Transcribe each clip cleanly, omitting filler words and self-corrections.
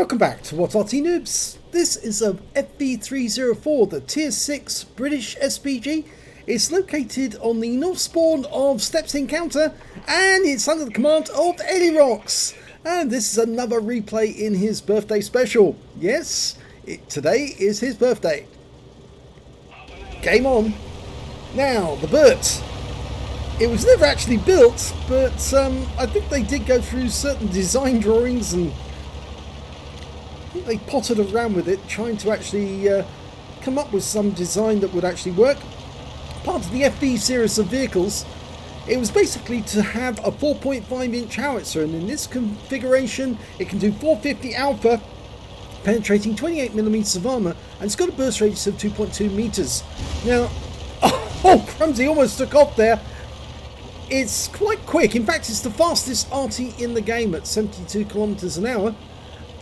Welcome back to What's Arty Noobs. This is a FV304, the Tier 6 British SPG. It's located on the north spawn of Steps Encounter, and it's under the command of Elirox. And this is another replay in his birthday special. Yes, today is his birthday. Game on. Now, the Burt. It was never actually built, but I think they did go through certain design drawings and they pottered around with it, trying to actually come up with some design that would actually work. Part of the FV series of vehicles, it was basically to have a 4.5-inch howitzer, and in this configuration it can do 450 alpha, penetrating 28mm of armour, and it's got a burst radius of 2.2 meters. Now, oh Crumsy almost took off there. It's quite quick. In fact, it's the fastest Arty in the game at 72 kilometers an hour.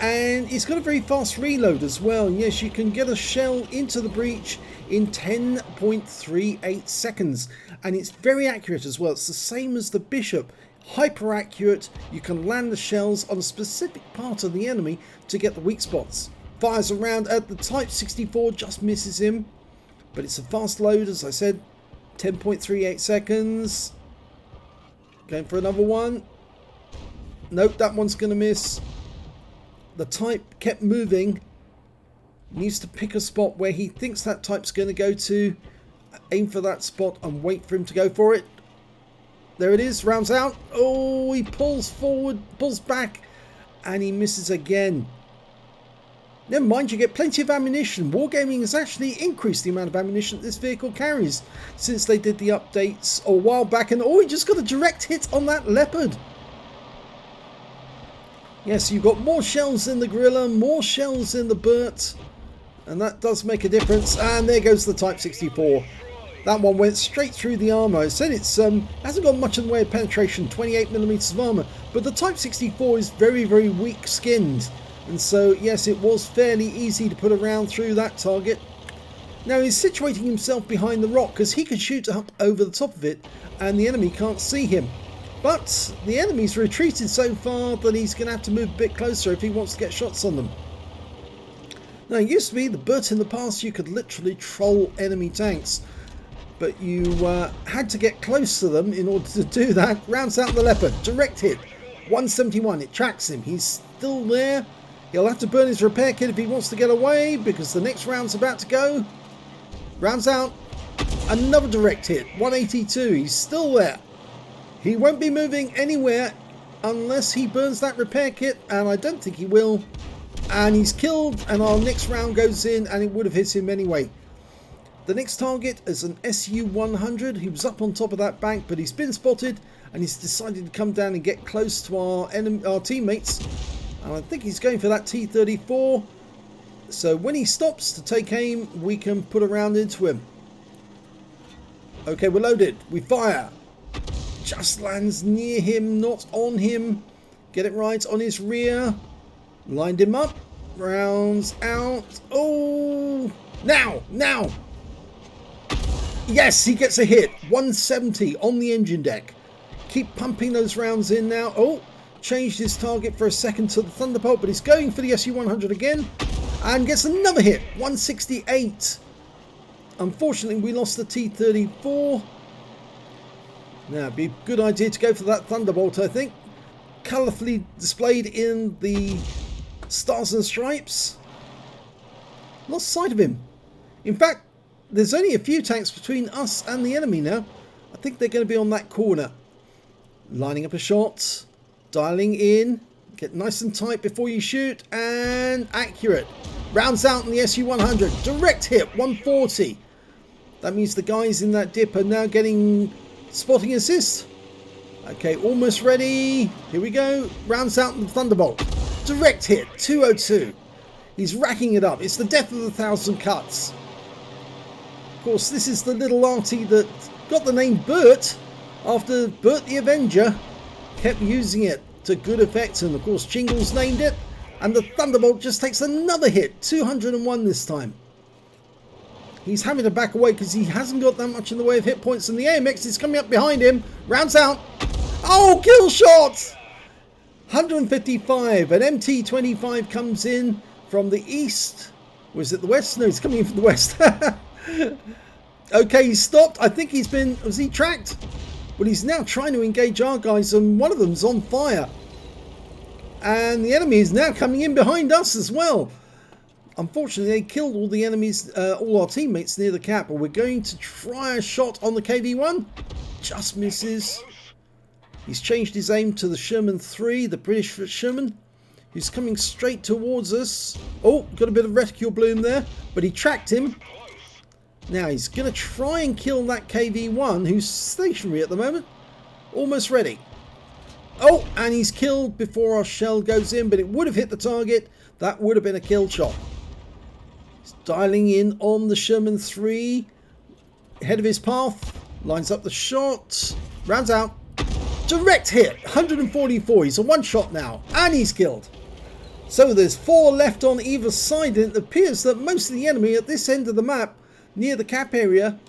And it's got a very fast reload as well. Yes, you can get a shell into the breach in 10.38 seconds. And it's very accurate as well. It's the same as the Bishop. Hyper accurate. You can land the shells on a specific part of the enemy to get the weak spots. Fires around at the Type 64, just misses him. But it's a fast load, as I said. 10.38 seconds. Going for another one. Nope, that one's going to miss. The Type kept moving. Needs to pick a spot where he thinks that Type's going to go to. Aim for that spot and wait for him to go for it. There it is. Rounds out. Oh, he pulls forward, pulls back, and he misses again. Never mind, you get plenty of ammunition. Wargaming has actually increased the amount of ammunition that this vehicle carries since they did the updates a while back. And oh, he just got a direct hit on that Leopard. Yes, you've got more shells in the Gorilla, more shells in the Burt, and that does make a difference. And there goes the Type 64. That one went straight through the armour. I said it's hasn't got much in the way of penetration, 28mm of armour, but the Type 64 is very, very weak skinned. And so, yes, it was fairly easy to put a round through that target. Now, he's situating himself behind the rock because he could shoot up over the top of it and the enemy can't see him. But the enemy's retreated so far that he's going to have to move a bit closer if he wants to get shots on them. Now, it used to be the Burt in the past, you could literally troll enemy tanks. But you had to get close to them in order to do that. Rounds out the Leopard. Direct hit. 171. It tracks him. He's still there. He'll have to burn his repair kit if he wants to get away, because the next round's about to go. Rounds out. Another direct hit. 182. He's still there. He won't be moving anywhere unless he burns that repair kit, and I don't think he will. And he's killed, and our next round goes in, and it would have hit him anyway. The next target is an SU-100. He was up on top of that bank, but he's been spotted, and he's decided to come down and get close to our teammates. And I think he's going for that T-34. So when he stops to take aim, we can put a round into him. Okay, we're loaded. We fire. Just lands near him, not on him. Get it right on his rear. Lined him up. Rounds out. Oh! Now! Yes, he gets a hit. 170 on the engine deck. Keep pumping those rounds in now. Oh! Changed his target for a second to the Thunderbolt, but he's going for the SU-100 again. And gets another hit. 168. Unfortunately, we lost the T-34. Now, it'd be a good idea to go for that Thunderbolt, I think. Colourfully displayed in the stars and stripes. Lost sight of him. In fact, there's only a few tanks between us and the enemy now. I think they're going to be on that corner. Lining up a shot. Dialing in. Get nice and tight before you shoot. And accurate. Rounds out in the SU-100. Direct hit. 140. That means the guys in that dip are now getting spotting assist. Okay, almost ready. Here we go. Rounds out in the Thunderbolt. Direct hit. 202. He's racking it up. It's the death of 1,000 cuts. Of course, this is the little Arty that got the name Burt after Burt the Avenger kept using it to good effect, and of course Chingles named it, and the Thunderbolt just takes another hit. 201 this time. He's having to back away because he hasn't got that much in the way of hit points, and the AMX is coming up behind him. Rounds out. Oh, kill shot! 155. An MT25 comes in from the east. Was it the west? No, he's coming in from the west. Okay, he's stopped. I think he's been... Was he tracked? Well, he's now trying to engage our guys, and one of them's on fire. And the enemy is now coming in behind us as well. Unfortunately, they killed all the enemies, all our teammates near the cap. But we're going to try a shot on the KV-1. Just misses. He's changed his aim to the Sherman 3, the British Sherman, who's coming straight towards us. Oh, got a bit of reticule bloom there, but he tracked him. Now he's going to try and kill that KV-1, who's stationary at the moment. Almost ready. Oh, and he's killed before our shell goes in, but it would have hit the target. That would have been a kill shot. He's dialing in on the Sherman 3. Ahead of his path. Lines up the shot. Rounds out. Direct hit. 144. He's a one shot now. And he's killed. So there's 4 left on either side. And it appears that most of the enemy at this end of the map, near the cap area,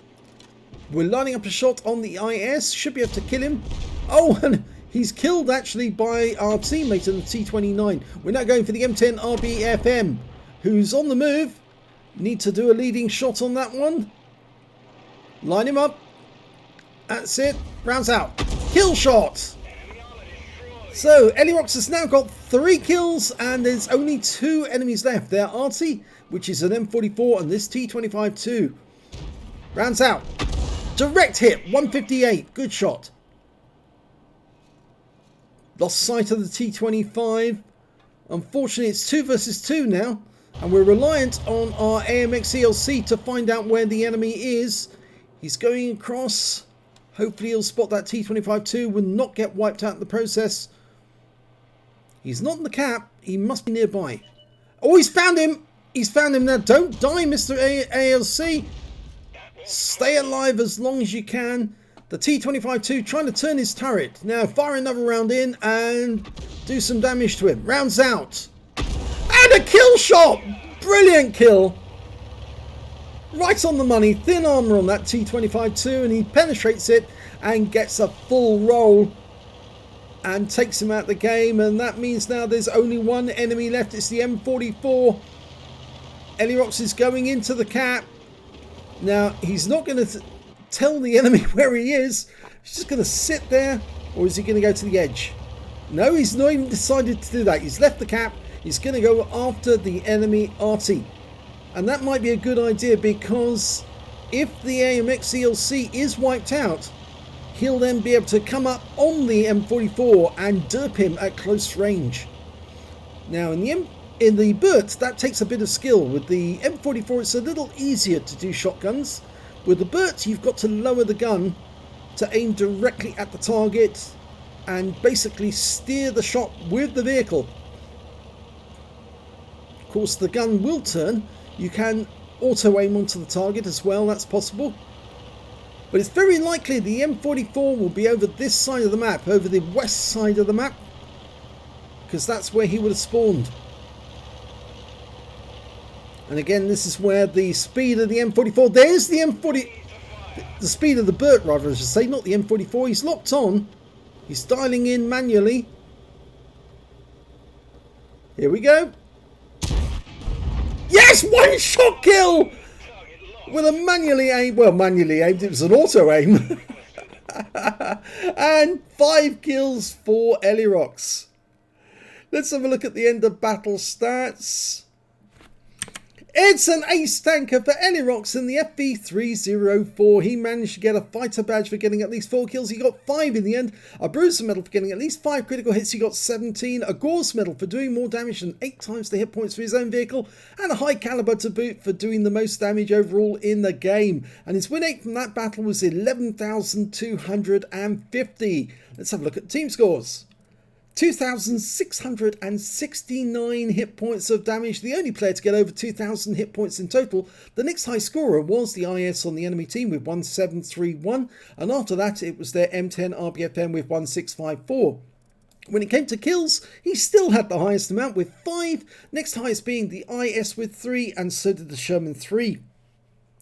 we're lining up a shot on the IS. Should be able to kill him. Oh, and he's killed actually by our teammate in the T29. We're now going for the M10 RBFM, who's on the move. Need to do a leading shot on that one. Line him up. That's it. Rounds out. Kill shot. So Elirox has now got 3 kills, and there's only 2 enemies left. They're Arty, which is an M44, and this T25 too. Rounds out. Direct hit. 158. Good shot. Lost sight of the T25. Unfortunately, it's 2 versus 2 now, and we're reliant on our AMX ELC to find out where the enemy is. He's going across. Hopefully he'll spot that T25 too, will not get wiped out in the process. He's not in the cap. He must be nearby. Oh, he's found him. He's found him now. Don't die, Mr. ALC. Stay alive as long as you can. The T25-2 trying to turn his turret. Now fire another round in and do some damage to him. Rounds out. And a kill shot. Brilliant kill. Right on the money. Thin armor on that T25-2, and he penetrates it and gets a full roll and takes him out of the game. And that means now there's only 1 enemy left. It's the M44. Elirox is going into the cap. Now he's not going to tell the enemy where he is. He's just going to sit there, or is he going to go to the edge? No, he's not even decided to do that. He's left the cap. He's going to go after the enemy Arty. And that might be a good idea, because if the AMX ELC is wiped out, he'll then be able to come up on the M44 and derp him at close range. Now in the Burt, that takes a bit of skill. With the M44, it's a little easier to do shotguns. With the Burt, you've got to lower the gun to aim directly at the target and basically steer the shot with the vehicle. Of course, the gun will turn. You can auto aim onto the target as well, that's possible. But it's very likely the M44 will be over this side of the map, over the west side of the map, because that's where he would have spawned. And again, this is where the speed of the M44, there's the M40, the speed of the Burt rather, I should say, not the M44. He's locked on. He's dialing in manually. Here we go. Yes, 1 shot kill with a manually aimed, well, manually aimed, it was an auto aim. And 5 kills for Elirox. Let's have a look at the end of battle stats. It's an ace tanker for Elirox in the FV304. He managed to get a fighter badge for getting at least 4 kills. He got 5 in the end. A bruiser medal for getting at least 5 critical hits. He got 17. A Gore's medal for doing more damage than 8 times the hit points for his own vehicle. And a high caliber to boot for doing the most damage overall in the game. And his win rate from that battle was 11,250. Let's have a look at team scores. 2,669 hit points of damage, the only player to get over 2,000 hit points in total. The next high scorer was the IS on the enemy team with 1731, and after that it was their M10 RBFM with 1654. When it came to kills, he still had the highest amount with 5, next highest being the IS with 3, and so did the Sherman 3.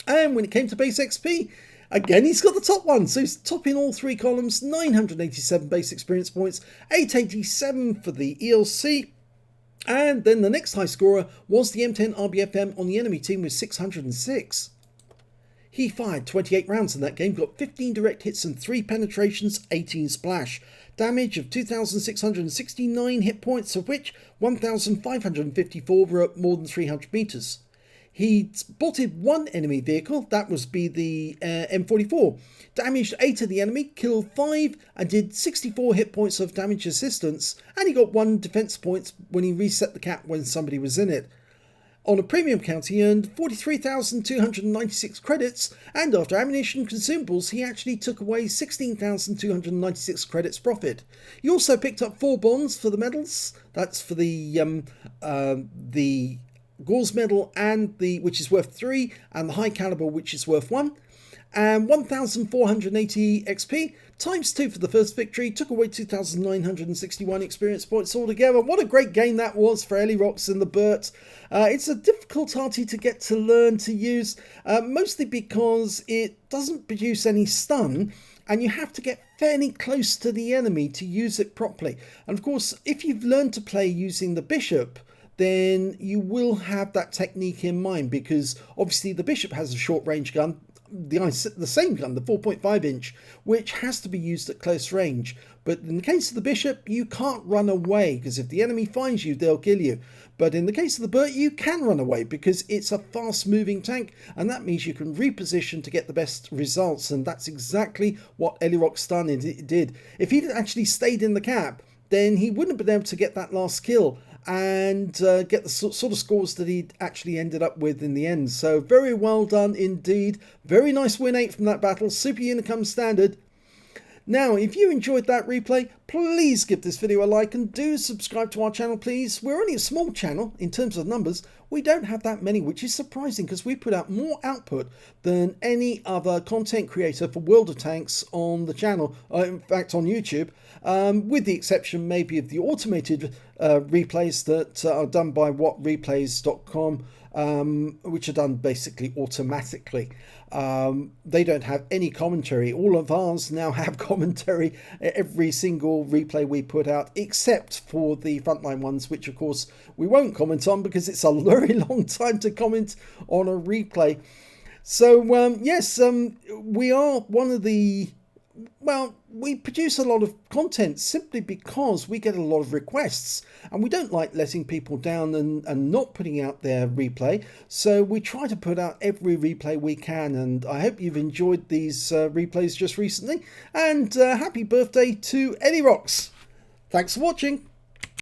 And when it came to base XP, Again, he's got the top one, so he's topping all three columns, 987 base experience points, 887 for the ELC, and then the next high scorer was the M10 RBFM on the enemy team with 606. He fired 28 rounds in that game, got 15 direct hits and 3 penetrations, 18 splash. Damage of 2,669 hit points, of which 1,554 were at more than 300 meters. He spotted one enemy vehicle, that was the M44, damaged 8 of the enemy, killed 5 and did 64 hit points of damage assistance, and he got 1 defense point when he reset the cap when somebody was in it. On a premium count he earned 43,296 credits, and after ammunition consumables he actually took away 16,296 credits profit. He also picked up 4 bonds for the medals, that's for the Gore's medal and which is worth 3, and the high caliber which is worth 1, and 1,480 XP times 2 for the first victory, took away 2,961 experience points altogether. What a great game that was for Elirox and the Burt. It's a difficult Arty to get to learn to use, mostly because it doesn't produce any stun, and you have to get fairly close to the enemy to use it properly. And of course, if you've learned to play using the Bishop, then you will have that technique in mind, because obviously the Bishop has a short range gun, the same gun, the 4.5 inch, which has to be used at close range. But in the case of the Bishop, you can't run away, because if the enemy finds you, they'll kill you. But in the case of the Burt, you can run away because it's a fast moving tank, and that means you can reposition to get the best results, and that's exactly what Elirox did. If he'd actually stayed in the cap, then he wouldn't have been able to get that last kill and get the sort of scores that he actually ended up with in the end. So very well done indeed. Very nice win 8 from that battle. Super Unicum standard. Now, if you enjoyed that replay, please give this video a like and do subscribe to our channel, please. We're only a small channel in terms of numbers. We don't have that many, which is surprising because we put out more output than any other content creator for World of Tanks on the channel, in fact on YouTube, with the exception maybe of the automated replays that are done by whatreplays.com, which are done basically automatically. They don't have any commentary. All of ours now have commentary, every single replay we put out, except for the frontline ones, which of course we won't comment on because it's a very long time to comment on a replay. So yes, we are one of the, well, we produce a lot of content simply because we get a lot of requests, and we don't like letting people down and not putting out their replay. So we try to put out every replay we can, and I hope you've enjoyed these replays just recently. And happy birthday to Elirox. Thanks for watching.